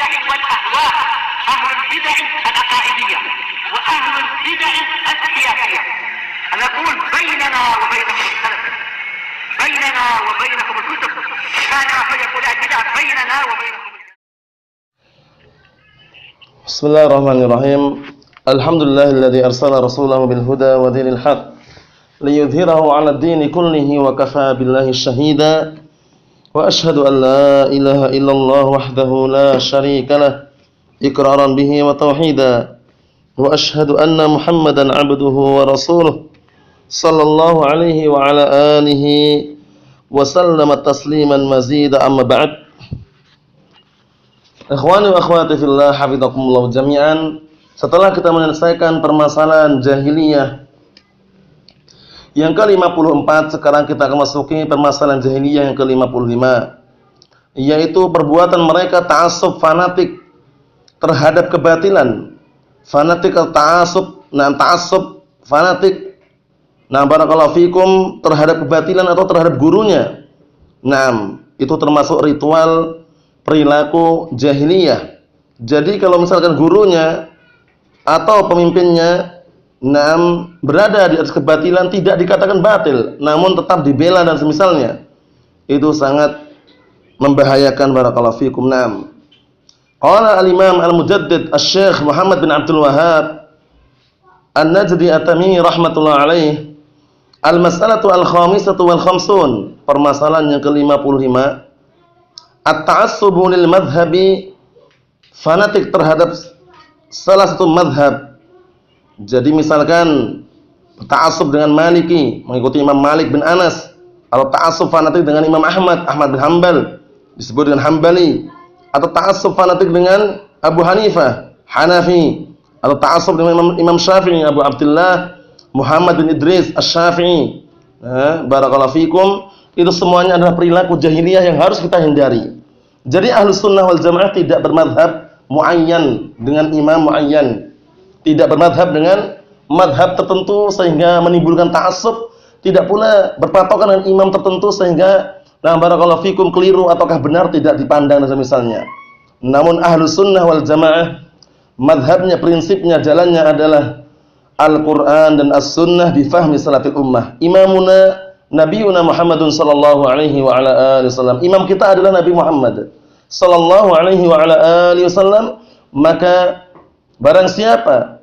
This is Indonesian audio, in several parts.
البدع والأهواء، أهل البدع العقائدية وأهل البدع السياسية. نقول بيننا وبينكم السلف، بيننا وبينكم الكتب، كان فيقول البدع بيننا وبينكم. بسم الله الرحمن الرحيم. الحمد لله الذي أرسل رسوله بالهدى ودين الحق ليظهره على الدين كله وكفى بالله شهيدا وأشهد أن لا إله إلا الله وحده لا شريك له إقرارا به وتوحيدا وأشهد أن محمدا عبده ورسوله صلى الله عليه وعلى آله وسلم تسليما مزيدا. أما بعد. Ikhwani wa akhwati fillah, hafizakumullah jami'an. Setelah kita menyelesaikan permasalahan jahiliyah yang ke-54, sekarang kita akan masuki permasalahan jahiliyah yang ke-55, yaitu perbuatan mereka ta'assub fanatik terhadap kebatilan. Fanatik al-ta'assub, ta'assub fanatik. Barakallahu fikum, terhadap kebatilan atau terhadap gurunya. Itu termasuk ritual perilaku jahiliyah. Jadi kalau misalkan gurunya atau pemimpinnya berada di atas kebatilan, tidak dikatakan batil, namun tetap dibela dan semisalnya. Itu sangat membahayakan. Barakallahu fikum. Qala al-Imam al-Mujaddid Asy-Syaikh Muhammad bin Abdul Wahhab An-Najdi At-Tamimi rahmatullah alaih, al-mas'alatu al-khamisatu wal khamsun, permasalahan yang ke-55, at-ta'assubu lil madhhabi, fanatik terhadap salah satu madhab. Jadi misalkan ta'assub dengan Maliki, mengikuti Imam Malik bin Anas, atau ta'assub fanatik dengan Imam Ahmad bin Hanbal, disebut dengan Hambali, atau ta'assub fanatik dengan Abu Hanifah, Hanafi, atau ta'assub dengan Imam Syafi'i, Abu Abdullah Muhammad bin Idris Asy-Syafi'i. Barakallahu fikum. Itu semuanya adalah perilaku jahiliyah yang harus kita hindari. Jadi Ahlus Sunnah wal Jamaah tidak bermadhab muayyan dengan imam muayyan, tidak bermadhab dengan madhab tertentu sehingga menimbulkan ta'assub, tidak pula berpatokan dengan imam tertentu sehingga barakallahu fikum keliru ataukah benar tidak dipandang dan misalnya. Namun Ahlus Sunnah wal Jamaah madhabnya, prinsipnya, jalannya adalah Al-Quran dan As-Sunnah di fahmi salafil ummah. Imamuna Nabiuna Muhammadun sallallahu alaihi wa ala alihi wasallam. Imam kita adalah Nabi Muhammad sallallahu alaihi wa ala alihi wasallam. Maka barang siapa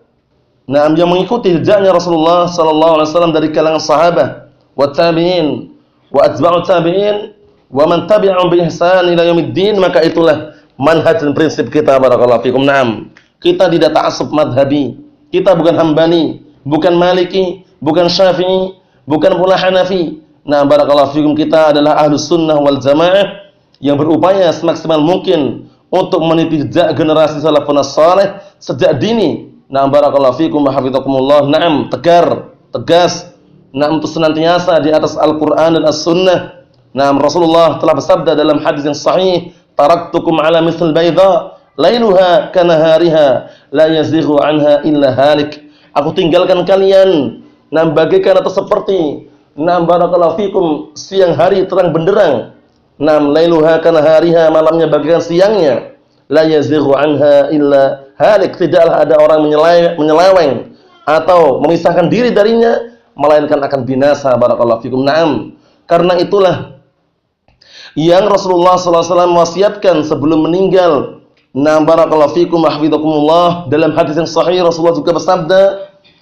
yang mengikuti jejaknya Rasulullah sallallahu alaihi wasallam dari kalangan sahabat wa tabi'in wa atba'ut tabi'in wa man tabi'ahum bi ihsan ila yaumiddin, maka itulah manhaj dan prinsip kita. Barakallahu fikum. Kita tidak ta'assub madhabi. Kita bukan Hambali, bukan Maliki, bukan Syafi'i, bukan pula Hanafi. Barakallahu fikum, kita adalah Ahlus Sunnah wal Jamaah yang berupaya semaksimal mungkin untuk meniti jejak generasi salafun saleh sejak dini. Barakallahu fikum wa hafizakumullah. Tegar, tegas, untuk senantiasa di atas Al-Qur'an dan As-Sunnah. Rasulullah telah bersabda dalam hadis yang sahih, "Taraktukum ala mithl baydha, lailuha kanahariha, la yazighu anha illa halik." Aku tinggalkan kalian bagaikan atau seperti barakallahu fikum siang hari terang benderang. Lailuha kanahariha, malamnya bagaikan siangnya. La yazighu anha illa halik, tidaklah ada orang menyeleweng atau memisahkan diri darinya melainkan akan binasa. Barakallahu fikum. Karena itulah yang Rasulullah sallallahu alaihi wasallam wasiatkan sebelum meninggal. Barakallahu fikum wa hafizakumullah. Dalam hadis yang sahih Rasulullah juga bersabda,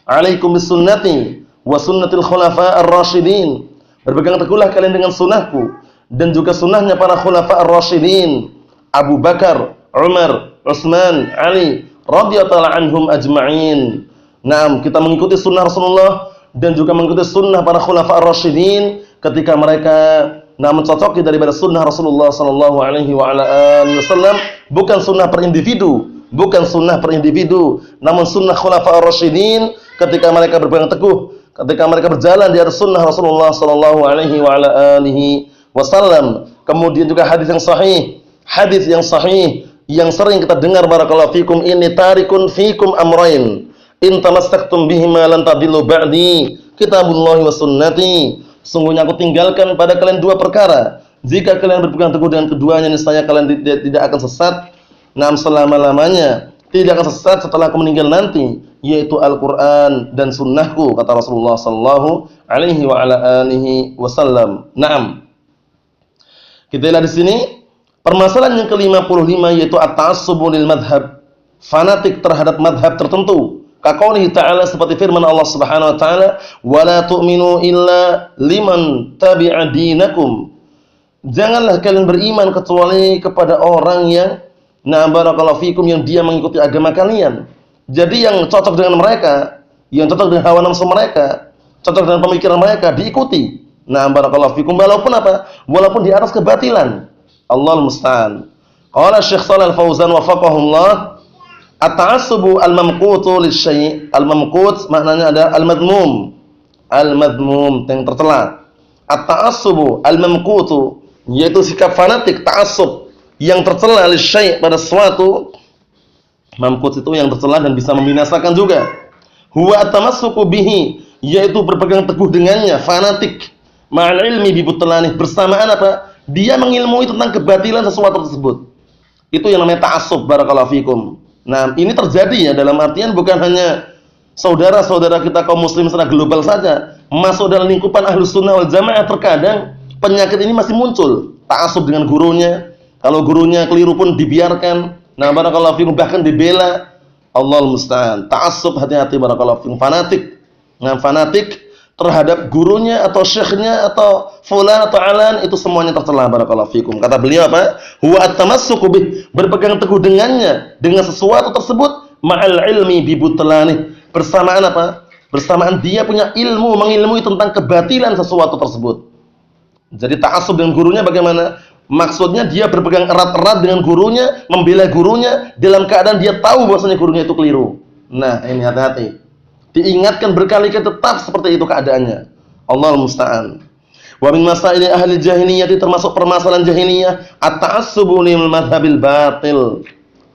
"Alaikum bisunnati wa sunnatil khulafa ar-rasyidin." Berpegang teguhlah kalian dengan sunnahku dan juga sunnahnya para khulafa ar-rasyidin, Abu Bakar, Umar, Utsman, Ali radhiyallahu anhum ajma'in. Kita mengikuti sunnah Rasulullah dan juga mengikuti sunnah para khulafa ar-rasyidin ketika mereka mencocoki daripada sunnah Rasulullah sallallahu alaihi wa ala alihi wasallam, bukan sunnah per individu, bukan sunnah per individu, namun sunnah khulafa ar-rasyidin ketika mereka berpegang teguh, ketika mereka berjalan di atas sunnah Rasulullah sallallahu alaihi wa ala alihi wasallam. Kemudian juga hadis yang sahih yang sering kita dengar, barakallahu fikum, ini tarikun fikum amrain in tamassaktum bihima lan tadillu ba'di, kitabullahi wa sunnati. Sungguhnya aku tinggalkan pada kalian dua perkara, jika kalian berpegang teguh dengan keduanya niscaya kalian tidak akan sesat selama-lamanya, tidak akan sesat setelah aku meninggal nanti, yaitu Al-Qur'an dan sunnahku, kata Rasulullah sallallahu alaihi wa ala alihi wasallam. Naam. Kita lihat di sini permasalahan yang ke-55 yaitu at-ta'assubu lil madhhab, fanatik terhadap madhab tertentu. Kaqaulihi ta'ala, seperti firman Allah Subhanahu wa taala, "Wa la tu'minu illa liman tabi'a dinakum." Janganlah kalian beriman kecuali kepada orang yang barakallahu fikum yang dia mengikuti agama kalian. Jadi yang cocok dengan mereka, yang cocok dengan hawa nafsu mereka, cocok dengan pemikiran mereka diikuti. Barakallahu fikum, walaupun apa? Walaupun di atas kebatilan. Allahul musta'an. Qala Syekh Shalal Fauzan wafaqahullah, at-ta'assubu al-mamqutu lisyai'. Al-mamqut maknanya ada al-madmum. Al-madmum yang tercela. At-ta'assubu al-mamqutu yaitu sikap fanatik, ta'assub yang tercela lisyai' pada sesuatu. Mamqut itu yang tercela dan bisa membinasakan juga. Huwa at-tamassuku bihi yaitu berpegang teguh dengannya, fanatik. Ma'al ilmi bi butlani, bersamaan apa? Dia mengilmui tentang kebatilan sesuatu tersebut. Itu yang namanya ta'assub, barakallahu fikum. Nah, ini terjadi ya, dalam artian bukan hanya saudara-saudara kita kaum muslim secara global saja, masuk dalam lingkupan Ahlus Sunnah wal Jamaah terkadang penyakit ini masih muncul. Ta'assub dengan gurunya, kalau gurunya keliru pun dibiarkan. Barakallahu fikum, bahkan dibela. Allahul musta'an. Ta'assub, hati-hati, barakallahu fikum, fanatik. Fanatik terhadap gurunya atau syekhnya atau fulan atau alan, itu semuanya tercela, barakallahu fikum. Kata beliau apa? Huwa at-tamassuku bih, berpegang teguh dengannya, dengan sesuatu tersebut, ma'al ilmi bi butlani, bersamaan apa? Bersamaan dia punya ilmu, mengilmui tentang kebatilan sesuatu tersebut. Jadi ta'assub dengan gurunya bagaimana? Maksudnya dia berpegang erat-erat dengan gurunya, membela gurunya dalam keadaan dia tahu bahwasanya gurunya itu keliru. Nah, ini hati-hati. Diingatkan berkali-kali, tetap seperti itu keadaannya. Allahul musta'an. Wa min masaili ahli jahiliyah, termasuk permasalahan jahiliyah, at-ta'assubu lil madhhabil batil.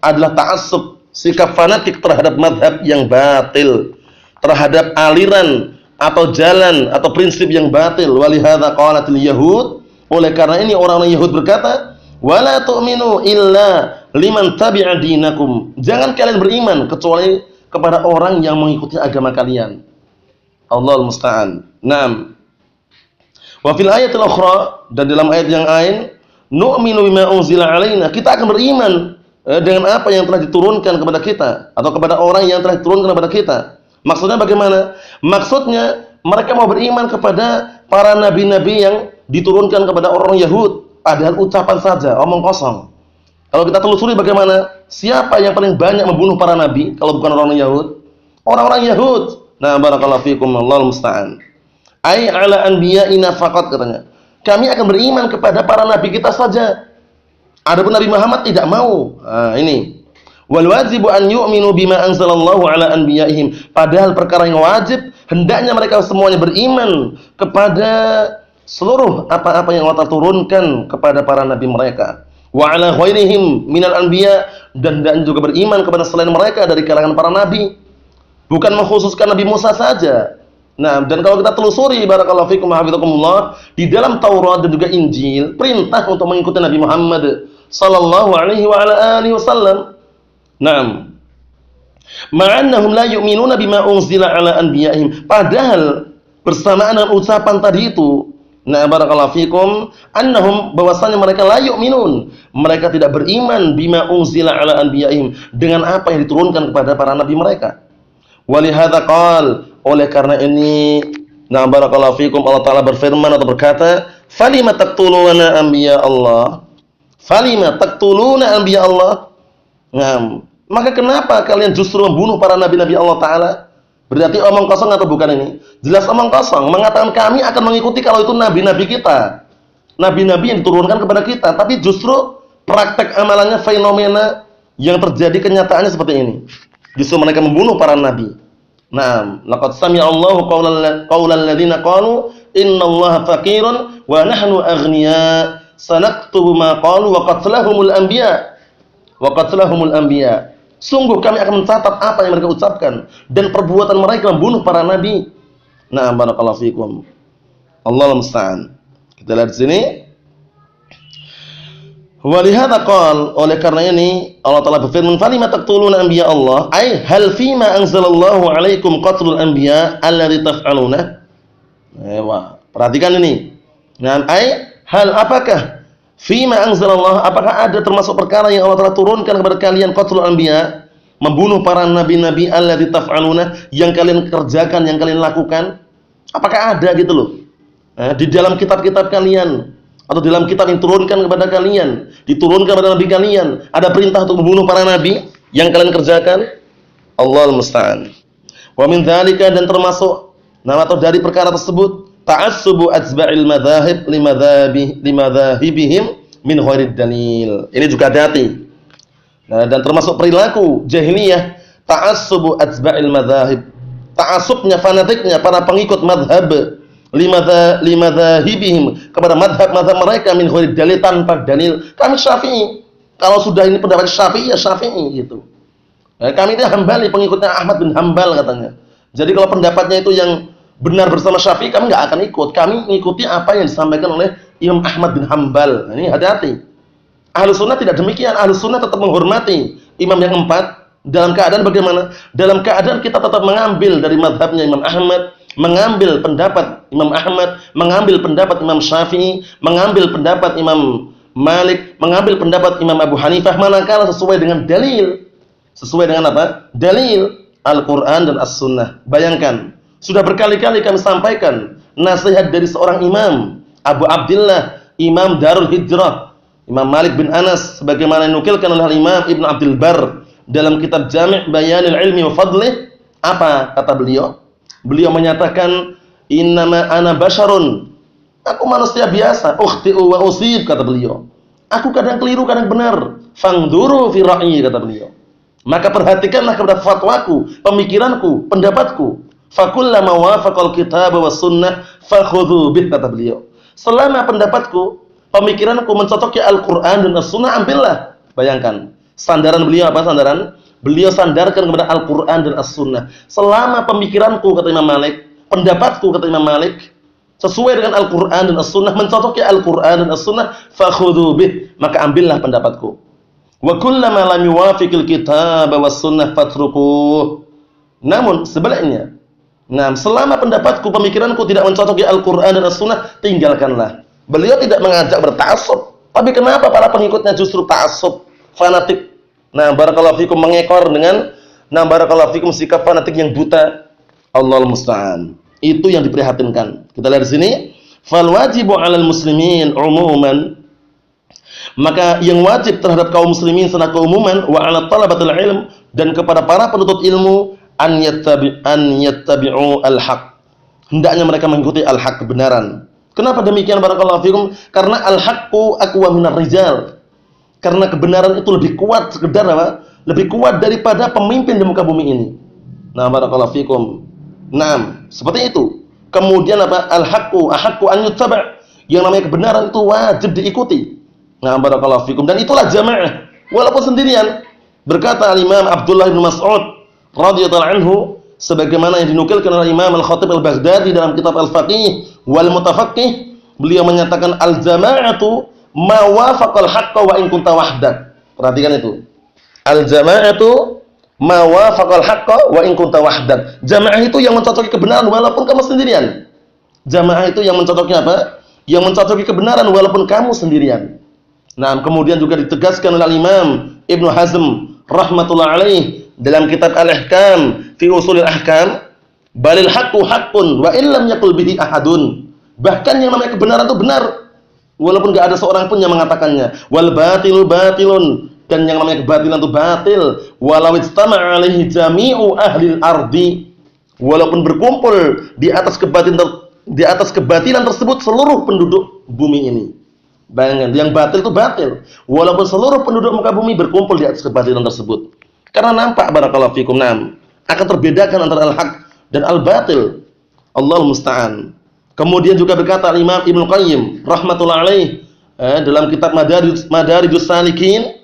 Adalah ta'assub, sikap fanatik terhadap madhab yang batil, terhadap aliran atau jalan atau prinsip yang batil. Walihadza qalatil yahud, oleh karena ini orang-orang Yahud berkata, "Wala tu'minu illa liman tabi'a dinakum." Jangan kalian beriman kecuali kepada orang yang mengikuti agama kalian. Allahul musta'an. Naam. Wa fil ayatil ukhra, dan dalam ayat yang lain, nu'minu bima unzila alaina, kita akan beriman dengan apa yang telah diturunkan kepada kita atau kepada orang yang telah diturunkan kepada kita. Maksudnya bagaimana? Maksudnya mereka mau beriman kepada para nabi-nabi yang diturunkan kepada orang Yahud, padahal ucapan saja, omong kosong. Kalau kita telusuri bagaimana, siapa yang paling banyak membunuh para nabi kalau bukan orang Yahud? Orang-orang Yahud. Barakallahu fikum, Allahul musta'an. Ai ala anbiya'ina faqat, katanya. Kami akan beriman kepada para nabi kita saja. Adapun Nabi Muhammad tidak mau. Ini. Wal wajibu an yu'minu bima anzalallahu ala anbiya'ihim. Padahal perkara yang wajib, hendaknya mereka semuanya beriman kepada seluruh apa-apa yang Allah turunkan kepada para nabi mereka. Wa ala ghairihim minal anbiya, dan juga beriman kepada selain mereka dari kalangan para nabi. Bukan mengkhususkan Nabi Musa saja. Dan kalau kita telusuri, barakallahu fikum hafizakumullah, di dalam Taurat dan juga Injil perintah untuk mengikuti Nabi Muhammad sallallahu alaihi wa ala alihi wasallam. Ma'annahum la yu'minuna bima unzila ala anbiya'ihim. Padahal bersamaan dengan ucapan tadi itu, barakallahu fikum, annahum, bahwasanya mereka la yu'minun, mereka tidak beriman bima unzila ala anbiya'ihim, dengan apa yang diturunkan kepada para nabi mereka. Walihadza qal, oleh karena ini, barakallahu fikum, Allah Ta'ala berfirman atau berkata, falima taqtuluna anbiya Allah, falima taqtuluna anbiya Allah. Maka kenapa kalian justru membunuh para nabi-nabi Allah Ta'ala? Berarti omong kosong atau bukan ini? Jelas omong kosong, mengatakan kami akan mengikuti kalau itu nabi-nabi kita, nabi-nabi yang diturunkan kepada kita. Tapi justru praktek amalannya, fenomena yang terjadi kenyataannya seperti ini. Justru mereka membunuh para nabi. Laqad sami'a Allahu qaulal ladzina qalu innallaha faqirun wa nahnu aghnia, sanaktubu ma qalu wa qatlahumul anbiya. Wa qatlahumul anbiya. Sungguh kami akan mencatat apa yang mereka ucapkan dan perbuatan mereka membunuh para nabi. Barakallahu fikum. Allahul musta'an. Kita lihat di sini. Walihada qala, oleh karena ini Allah Taala berfirman, "Falima taqtuluna anbiya Allah?" Ai hal fima anzalallahu alaikum qatlul anbiya alladzi taf'aluna. Perhatikan ini. Nah, ai hal apakah fima anzalallahu, apakah ada termasuk perkara yang Allah Taala turunkan kepada kalian qatlul anbiya, membunuh para nabi-nabi alladzi taf'aluna, yang kalian kerjakan, yang kalian lakukan? Apakah ada gitu loh? Di dalam kitab-kitab kalian atau dalam kitab yang diturunkan kepada kalian, diturunkan kepada nabi kalian, ada perintah untuk membunuh para nabi yang kalian kerjakan? Allahul musta'an. Wa min dzalika, dan termasuk atau dari perkara tersebut, ta'assubu atsba'il madzahib limadzahibihim min khairid dalil. Ini juga hati-hati. Nah, dan termasuk perilaku jahiliyah, ta'assubu atsba'il madzahib, ta'assubnya, fanatiknya para pengikut mazhab, limadzahibihim, kepada mazhab-mazhab mereka, min khairid dalil, tanpa dalil. Kami Syafi'i, kalau sudah ini pendapat Syafi'i ya Syafi'i gitu. Kami ini Hambali, pengikutnya Ahmad bin Hambal katanya. Jadi kalau pendapatnya itu yang benar bersama Syafi'i, kami enggak akan ikut. Kami mengikuti apa yang disampaikan oleh Imam Ahmad bin Hambal. Nah, ini hati-hati. Ahlus sunnah tidak demikian. Ahlus sunnah tetap menghormati imam yang empat. Dalam keadaan bagaimana? Dalam keadaan kita tetap mengambil dari mazhabnya Imam Ahmad, mengambil pendapat Imam Ahmad, mengambil pendapat Imam Syafi'i, mengambil pendapat Imam Malik, mengambil pendapat Imam Abu Hanifah, manakala sesuai dengan dalil. Sesuai dengan apa? Dalil Al-Quran dan As-Sunnah. Bayangkan, sudah berkali-kali kami sampaikan nasihat dari seorang imam, Abu Abdillah, Imam Darul Hijrah, Imam Malik bin Anas, sebagaimana dinukilkan oleh Imam Ibn Abdul Barr dalam kitab Jami' Bayanil Ilmi wa Fadlih. Apa kata beliau? Beliau menyatakan, "Innama ana basyarun." Aku manusia biasa, ukhti'u wa usib, kata beliau. Aku kadang keliru, kadang benar. Fangduru fi ra'yi, kata beliau. Maka perhatikanlah kepada fatwaku, pemikiranku, pendapatku. Fakullama wafaqal kitab was sunnah fakhudhu bih, kata beliau. Selama pendapatku, pemikiranku mencocoki Al-Qur'an dan As-Sunnah, ambillah. Bayangkan, sandaran beliau apa sandaran? Beliau sandarkan kepada Al-Qur'an dan As-Sunnah. Selama pemikiranku, kata Imam Malik, pendapatku, kata Imam Malik, sesuai dengan Al-Qur'an dan As-Sunnah, mencocoki Al-Qur'an dan As-Sunnah, fakhudhu bih, maka ambillah pendapatku. Wa kullama lam yuwafiqil kitab was sunnah fatrukuh. Namun sebaliknya, selama pendapatku, pemikiranku tidak mencocoki Al-Qur'an dan As-Sunnah, tinggalkanlah. Beliau tidak mengajak berta'assub, tapi kenapa para pengikutnya justru ta'assub, fanatik? Barakallahu fikum, mengekor dengan barakallahu fikum sikap fanatik yang buta. Allahul musta'an. Itu yang diprihatinkan. Kita lihat di sini, fal wajibu 'alal muslimin umuman, maka yang wajib terhadap kaum muslimin secara keumuman, wa 'ala talabatil ilm, dan kepada para penuntut ilmu, an yattabi'u al-haq, hendaknya mereka mengikuti al-haq, kebenaran. Kenapa demikian barakallahu fikum? Karena al-haqqu aqwa minar rijal. Karena kebenaran itu lebih kuat, sekedar apa? Lebih kuat daripada pemimpin di muka bumi ini. Barakallahu fikum. Seperti itu. Kemudian apa? Al-haqqu ahaqqu an yuttaba'. Yang namanya kebenaran itu wajib diikuti. Barakallahu fikum. Dan itulah jamaah, walaupun sendirian. Berkata Imam Abdullah bin Mas'ud radhiyallahu anhu, sebagaimana yang dinukilkan oleh Imam Al-Khatib Al-Baghdadi dalam kitab Al-Faqih wal Mutafaqqih, beliau menyatakan al-jama'atu ma wafaqal haqqa wa in kunta wahdak. Perhatikan itu. Al-jama'atu ma wafaqal haqqa wa in kunta wahdak. Jamaah itu yang mencocoki kebenaran walaupun kamu sendirian. Jamaah itu yang mencocoki apa? Yang mencocoki kebenaran walaupun kamu sendirian. Kemudian juga ditegaskan oleh Imam Ibnu Hazm rahmatullah alaih dalam kitab Al-Ihkam fi Ushulil Ahkam, balil haqqu haqqun wa illam yaqul bihi ahadun. Bahkan yang namanya kebenaran itu benar walaupun enggak ada seorang pun yang mengatakannya. Wal batilu batilun, dan yang namanya kebatilan itu batil walau istama'a alaihi jami'u ahlil ardi, walaupun berkumpul di atas kebatilan tersebut seluruh penduduk bumi ini. Bayangkan, yang batil itu batil walaupun seluruh penduduk muka bumi berkumpul di atas kebatilan tersebut. Karena nampak barakallahu fikum, akan terbedakan antara al-haq dan al-batil. Allahul musta'an. Kemudian juga berkata Imam Ibnu Qayyim rahmatullah alaih dalam kitab Madarijus Salikin.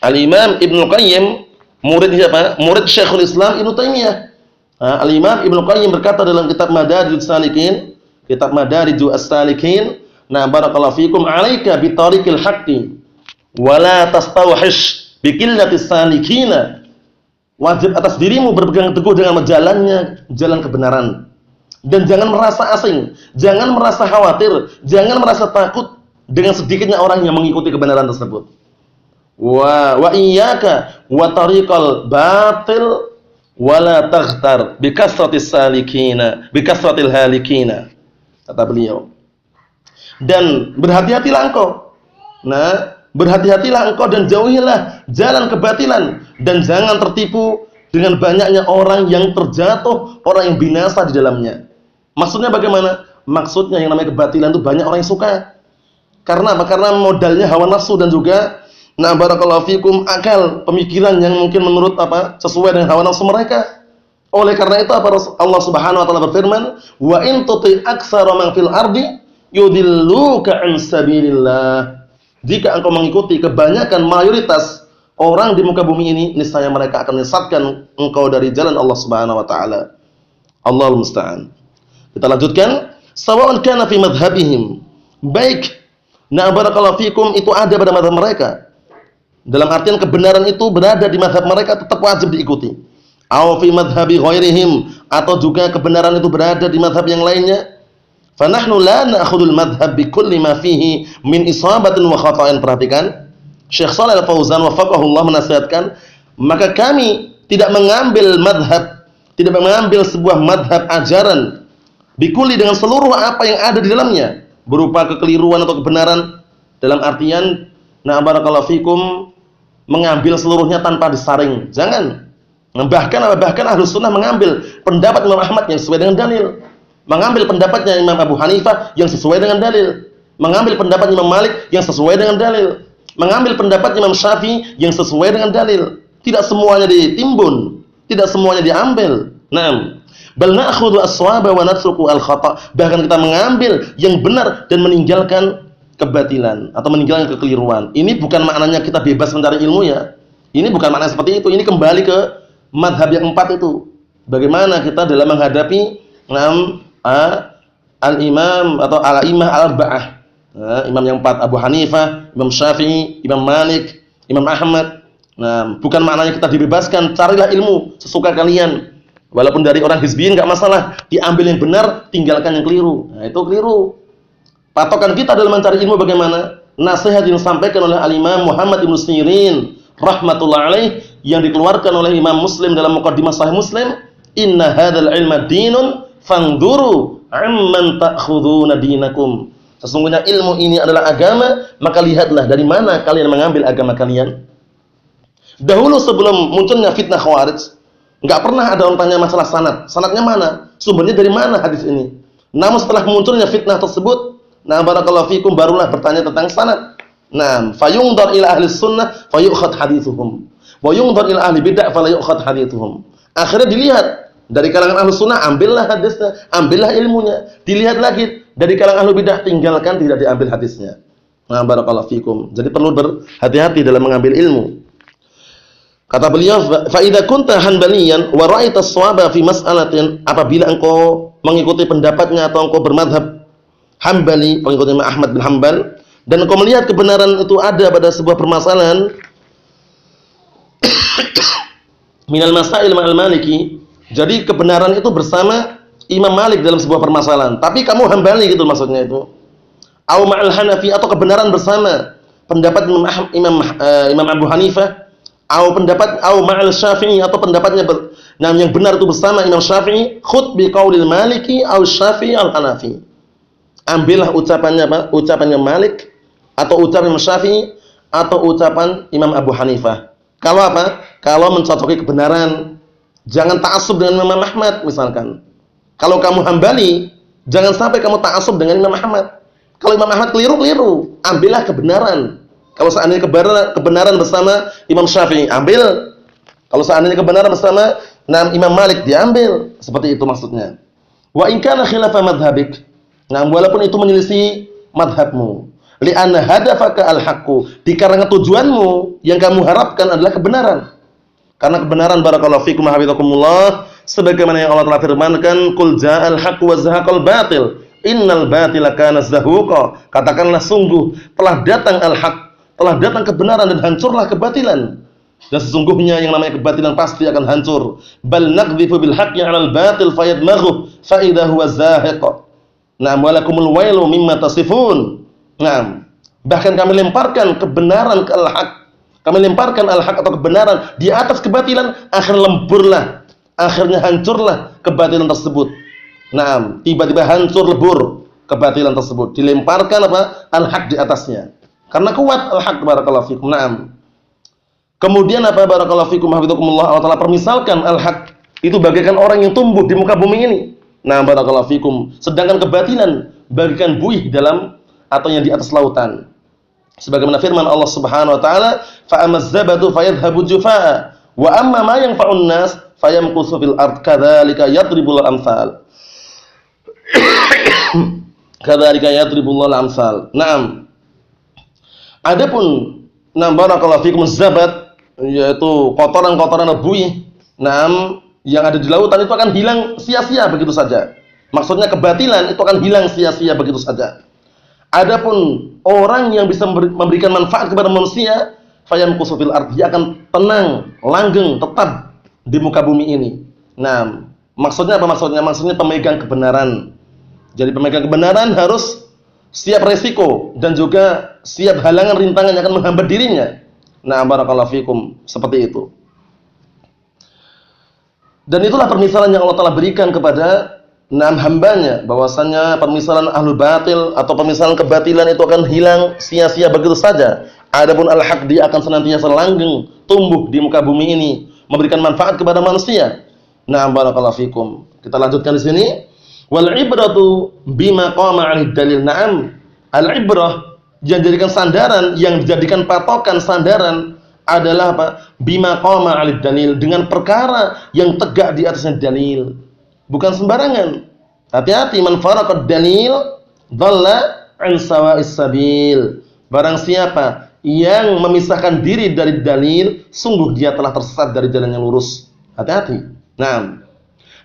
Al-Imam Ibnu Qayyim murid siapa? Murid Syekhul Islam Ibnu Taimiyah. Al-Imam Ibnu Qayyim berkata dalam kitab Madarijus Salikin, kitab Madarijus Salikin, Nah, barakallahu fikum, 'alaika bi tariqil haqqi wa la tastawhish bi qillatis salikina. Wajib atas dirimu berpegang teguh dengan jalannya, jalan kebenaran. Dan jangan merasa asing, jangan merasa khawatir, jangan merasa takut dengan sedikitnya orang yang mengikuti kebenaran tersebut. Wa iyyaka wa tariqal batil wa la taghtar bi kasratis salikina, bi kasratil halikina. Kata beliau. Dan berhati-hatilah engkau. Nah, berhati-hatilah engkau dan jauhilah jalan kebatilan dan jangan tertipu dengan banyaknya orang yang terjatuh, orang yang binasa di dalamnya. Maksudnya bagaimana? Maksudnya yang namanya kebatilan itu banyak orang yang suka. Karena apa? Karena modalnya hawa nafsu dan juga barakallahu fikum akal, pemikiran yang mungkin menurut sesuai dengan hawa nafsu mereka. Oleh karena itu Allah Subhanahu wa taala berfirman, "Wa in tuti aktsara man fil ardi yudilluka an sabilillah." Jika engkau mengikuti kebanyakan mayoritas orang di muka bumi ini, niscaya mereka akan menyesatkan engkau dari jalan Allah Subhanahu wa taala. Allahul musta'an. Kita lanjutkan, sawa'un kana fi madhhabihim. Baik. Barakallahu fikum itu ada pada mazhab mereka. Dalam artian kebenaran itu berada di mazhab mereka tetap wajib diikuti. Aw fi madhhabi ghairihim, atau juga kebenaran itu berada di mazhab yang lainnya. Fa nahnu la na'khudul madhhab bi kulli ma fihi min isabatin wa khata'in. Perhatikan, Syekh Shalih Al-Fauzan wafaqahullah menasihatkan, maka kami tidak mengambil madhab, tidak mengambil sebuah madhab ajaran bikuli dengan seluruh apa yang ada di dalamnya berupa kekeliruan atau kebenaran, dalam artian barakallahu fikum mengambil seluruhnya tanpa disaring. Jangan. Bahkan Ahlus Sunnah mengambil pendapat Imam Ahmad yang sesuai dengan dalil, mengambil pendapatnya Imam Abu Hanifah yang sesuai dengan dalil, mengambil pendapat Imam Malik yang sesuai dengan dalil, mengambil pendapat Imam Syafi'i yang sesuai dengan dalil. Tidak semuanya ditimbun, tidak semuanya diambil. Bal na'khudhu as-shawaba wa natruku al-khata'. Bahkan kita mengambil yang benar dan meninggalkan kebatilan atau meninggalkan kekeliruan. Ini bukan maknanya kita bebas mencari ilmu ya. Ini bukan makna seperti itu. Ini kembali ke madhab yang 4 itu. Bagaimana kita dalam menghadapi al-imam atau al-a'immah al-arba'ah. Imam yang 4, Abu Hanifah, Imam Syafi'i, Imam Malik, Imam Ahmad. Bukan maknanya kita dibebaskan, carilah ilmu sesuka kalian. Walaupun dari orang hizbiyin enggak masalah, diambil yang benar, tinggalkan yang keliru. Nah, itu keliru. Patokan kita dalam mencari ilmu bagaimana? Nasihat yang disampaikan oleh Al-Imam Muhammad Ibn Sirin rahmatullah alaih yang dikeluarkan oleh Imam Muslim dalam Muqaddimah Sahih Muslim, "Inna hadzal ilma dinun fanduru amman ta'khuduna dinakum." Sesungguhnya ilmu ini adalah agama, maka lihatlah dari mana kalian mengambil agama kalian. Dahulu sebelum munculnya fitnah Khawarij, enggak pernah ada orang tanya masalah sanad. Sanadnya mana? Sumbernya dari mana hadis ini? Namun setelah munculnya fitnah tersebut, barakallahu fikum, barulah bertanya tentang sanad. Fayungdar ila ahli sunnah fayukhad hadithuhum. Wa yungdar ila ahli bid'ah fala yukhad hadithuhum. Akhirnya dilihat dari kalangan ahli sunnah, ambillah hadisnya, ambillah ilmunya. Dilihat lagi dari kalangan ahli bid'ah, tinggalkan, tidak diambil hadisnya. Barakallahu fikum. Jadi perlu berhati-hati dalam mengambil ilmu. Kata beliau, fa idza kunta hanbaliyan wa ra'aita as-shawaba fi mas'alatin, apabila engkau mengikuti pendapatnya atau engkau bermadhab Hambali, pengikut Imam Ahmad bin Hanbal, dan engkau melihat kebenaran itu ada pada sebuah permasalahan minal masail ma'al Maliki, jadi kebenaran itu bersama Imam Malik dalam sebuah permasalahan, tapi kamu Hambali gitu maksudnya itu. Au ma'al Hanafi, atau kebenaran bersama pendapat Imam Abu Hanifah, au ma'al Syafi'i, atau pendapatnya yang benar itu bersama Imam Syafi'i, khud bi qaulil Maliki au Syafi'i al Hanafi. Ambillah ucapannya ucapannya Malik, atau ucapan Imam Syafi'i, atau ucapan Imam Abu Hanifah. Kalau apa? Kalau mencocoki kebenaran. Jangan ta'assub dengan Imam Ahmad misalkan. Kalau kamu Hambali, jangan sampai kamu ta'assub dengan Imam Ahmad. Kalau Imam Ahmad keliru, ambillah kebenaran. Kalau seandainya kebenaran bersama Imam Syafi'i, ambil. Kalau seandainya kebenaran bersama Imam Malik, diambil. Seperti itu maksudnya. Wa in kana khilafa madhhabik. Walaupun itu menyelisih madhabmu. Li'anna hadafaka al-haqqu, dikarenakan tujuanmu yang kamu harapkan adalah kebenaran. Karena kebenaran, barakallahu fikum hafizakumullah, sebagaimana yang Allah telah firmankan, qul ja'al haqqu wa zahaqal batil. Innal batila kana zahuqa. Katakanlah sungguh telah datang al-haq, telah datang kebenaran dan hancurlah kebatilan. Dan sesungguhnya yang namanya kebatilan pasti akan hancur. Bal naqdhifu bil haqqi 'alal batil fayadmaghu fa idza huwa zahiq. Na'am walakumul wailu mimma tasifun. Na'am. Bahkan kami lemparkan kebenaran ke al-haq. Kami lemparkan al-haq atau kebenaran di atas kebatilan, akhirnya lemburlah, akhirnya hancurlah kebatilan tersebut. Naam, tiba-tiba hancur lebur kebatilan tersebut. Dilemparkan apa? Al-haq di atasnya. Karena kuat al-haq, barakallahu fikum. Naam. Kemudian apa, barakallahu fikum, hafizakumullah, Allah Ta'ala permisalkan al-haq itu bagaikan orang yang tumbuh di muka bumi ini. Nah, barakallahu fikum. Sedangkan kebatilan bagaikan buih dalam atau yang di atas lautan. Sebagaimana firman Allah Subhanahu wa taala, fa amazzabatu fayadhhabu jufaa wa amma ma yanfa'un nas fayamkusu fil ard kadzalika yadribul amsal. Kadzalika yadribul amsal. Naam. Adapun barakallahu fikum zabat, yaitu kotoran-kotoran buih, naam, yang ada di lautan itu akan hilang sia-sia begitu saja. Maksudnya kebatilan itu akan hilang sia-sia begitu saja. Adapun orang yang bisa memberikan manfaat kepada manusia, fayamkusu fil ardh, dia akan tenang, langgeng, tetap di muka bumi ini. Nah, maksudnya apa maksudnya? Maksudnya pemegang kebenaran. Jadi pemegang kebenaran harus siap resiko dan juga siap halangan rintangan yang akan menghambat dirinya. Nah, barakallahu fikum, seperti itu. Dan itulah permisalan yang Allah Ta'ala berikan kepada hambanya, bahwasanya permisalan ahlul batil atau permisalan kebatilan itu akan hilang sia-sia begitu saja. Adapun al-haq dia akan senantiasa langgeng, tumbuh di muka bumi ini, memberikan manfaat kepada manusia. Nah, barakallahu fikum. Kita lanjutkan di sini. Wal ibratu bima qama 'alaihi dalil. Na'am. Al-ibrah yang dijadikan sandaran, yang dijadikan patokan sandaran adalah apa? Bima qama 'alaihi dalil, dengan perkara yang tegak di atasnya dalil. Bukan sembarangan. Hati-hati, man faraqad dalil dhalla 'an sawa'is sabil. Barang siapa yang memisahkan diri dari dalil, sungguh dia telah tersesat dari jalan yang lurus. Hati-hati. Naam.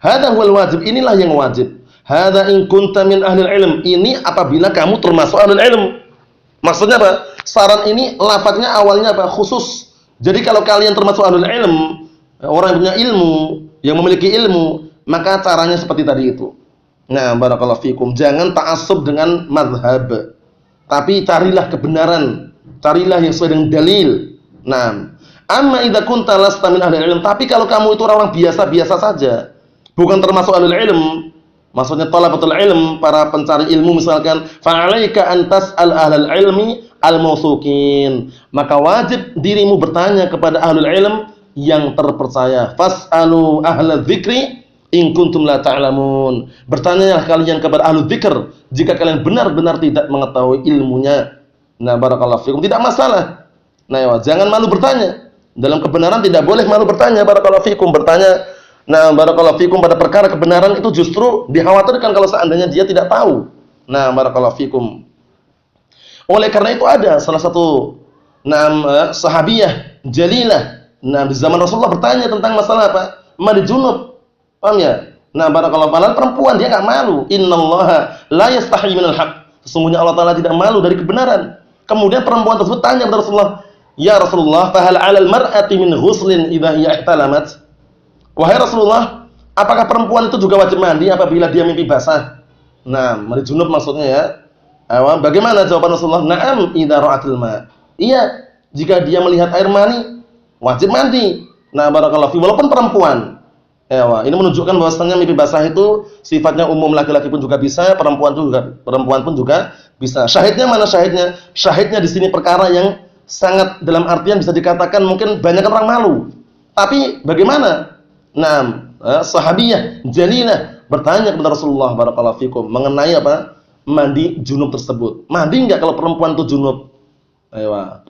Hadza huwal wajib, inilah yang wajib. Hadza in kunta min ahlil ilm. Ini apabila kamu termasuk ahlul ilm. Maksudnya apa? Saran ini lafadznya awalnya apa? Khusus. Jadi kalau kalian termasuk ahlul ilm, orang yang punya ilmu, yang memiliki ilmu, maka caranya seperti tadi itu. Nah, barakallahu fikum. Jangan ta'assub dengan mazhab. Tapi carilah kebenaran. Carilah yang sesuai dengan dalil. Nah, amma idza kunta lasta min ahli ilm. Tapi kalau kamu itu orang biasa-biasa saja, bukan termasuk ahli ilm, maksudnya talabatul ilm, para pencari ilmu misalkan, fa'alaika an tas'al ahlal ilmi al-mawthuqin. Maka wajib dirimu bertanya kepada ahlul ilm yang terpercaya. Fas'alu ahlal dzikri in kuntum la ta'lamun. Bertanyalah kalian kepada ahlu dzikir jika kalian benar-benar tidak mengetahui ilmunya. Nah, barakallahu fikum, tidak masalah. Nah, ya, jangan malu bertanya. Dalam kebenaran tidak boleh malu bertanya, barakallahu fikum. Bertanya, nah, barakallahu fikum, pada perkara kebenaran itu justru dikhawatirkan kalau seandainya dia tidak tahu. Nah, barakallahu fikum. Oleh karena itu ada salah satu sahabiyah jalilah. Nah, di zaman Rasulullah bertanya tentang masalah apa? Mandi junub. Paham ya? Nah, barakallahu fikum, perempuan dia enggak malu. Innallaha la yastahi minal haq. Sesungguhnya Allah Ta'ala tidak malu dari kebenaran. Kemudian perempuan tersebut tanya kepada Rasulullah, "Ya Rasulullah, fahal 'alal mar'ati min ghuslin idza hiya ihtalamat?" Wahai Rasulullah, apakah perempuan itu juga wajib mandi apabila dia mimpi basah? Nah, mandi junub maksudnya ya. Bagaimana jawaban Rasulullah? Na'am idza ra'atil ma'. Iya, jika dia melihat air mani, wajib mandi. Nah, barakallahu fi, walaupun perempuan. Ini menunjukkan bahwasanya mimpi basah itu sifatnya umum, laki-laki pun juga bisa, perempuan pun juga bisa. Syahidnya mana syahidnya? Syahidnya di sini perkara yang sangat dalam artian bisa dikatakan mungkin banyak orang malu. Tapi bagaimana? Nah, sahabiyah jalilah bertanya kepada Rasulullah barakallahu fikum mengenai apa? Mandi junub tersebut. Mandi enggak kalau perempuan itu junub?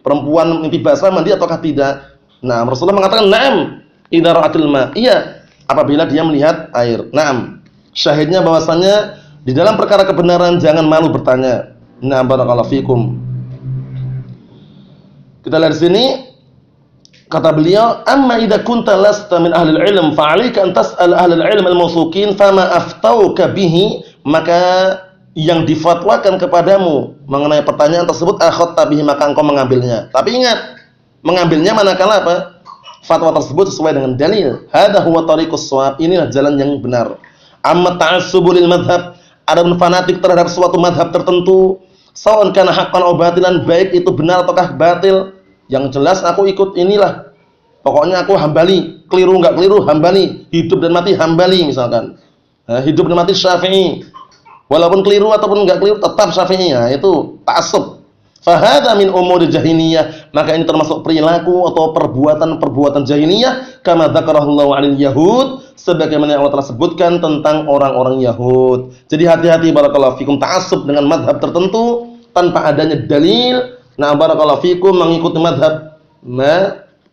Perempuan mimpi basah mandi ataukah tidak? Nah, Rasulullah mengatakan na'am idza ra'atil ma'. Iya, apabila dia melihat air. Naam. Syahidnya bahwasanya di dalam perkara kebenaran jangan malu bertanya. Nah, barakallahu fikum. Kita lihat di sini kata beliau, "Amma idza kunta lasta min ahli al-ilm, fa 'alaika an tas'al ahli al-ilm al-mawthuqin fama aftauka bihi." Maka yang difatwakan kepadamu mengenai pertanyaan tersebut akhadta bihi, maka engkau mengambilnya. Tapi ingat, mengambilnya manakala apa? Fatwa tersebut sesuai dengan dalil. Hadza huwa tariqus shawab, inilah jalan yang benar. Amma ta'assubu lil madhab, adapun fanatik terhadap suatu madhab tertentu, sawan kana haqqan aw batilan, baik itu benar ataukah batil, yang jelas aku ikut inilah. Pokoknya aku Hambali, keliru enggak keliru Hambali, hidup dan mati Hambali misalkan. Hidup dan mati Syafi'i. Walaupun keliru ataupun enggak keliru tetap Syafi'i. Itu ta'assub. Fa hadza min umuri jahiliyah, maka ini termasuk perilaku atau perbuatan-perbuatan jahiliyah kama dzakarallahu 'anil yahud, sebagaimana yang Allah telah sebutkan tentang orang-orang Yahud. Jadi hati-hati barakallahu fikum ta'assub dengan mazhab tertentu tanpa adanya dalil. Nah, barakallahu fikum mengikuti mazhab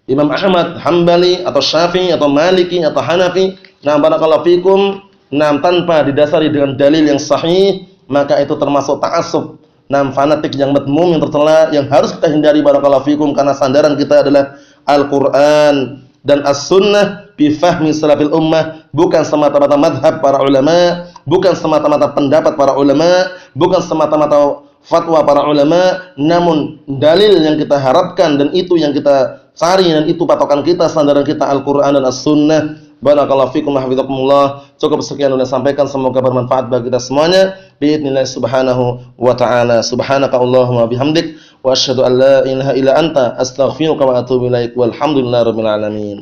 Imam Ahmad, Hambali atau Syafi'i atau Maliki atau Hanafi. Nah, barakallahu fikum, tanpa didasari dengan dalil yang sahih, maka itu termasuk ta'assub. Fanatik yang madmum, yang tercela, yang harus kita hindari barakallahu fikum, karena sandaran kita adalah Al-Qur'an dan As-Sunnah bi fahmi salafil ummah, bukan semata-mata madhab para ulama, bukan semata-mata pendapat para ulama, bukan semata-mata fatwa para ulama, namun dalil yang kita harapkan dan itu yang kita cari dan itu patokan kita, sandaran kita Al-Qur'an dan As-Sunnah. Barakallahu fikum wa hafizakumullah. Cukup sekian yang saya sampaikan, semoga bermanfaat bagi kita semuanya. Biidznillah subhanahu wa ta'ala. Subhanaka Allahumma bihamdik wa asyhadu an la ilaha illa anta astaghfiruka wa atubu ilaik. Walhamdulillahirabbil alamin.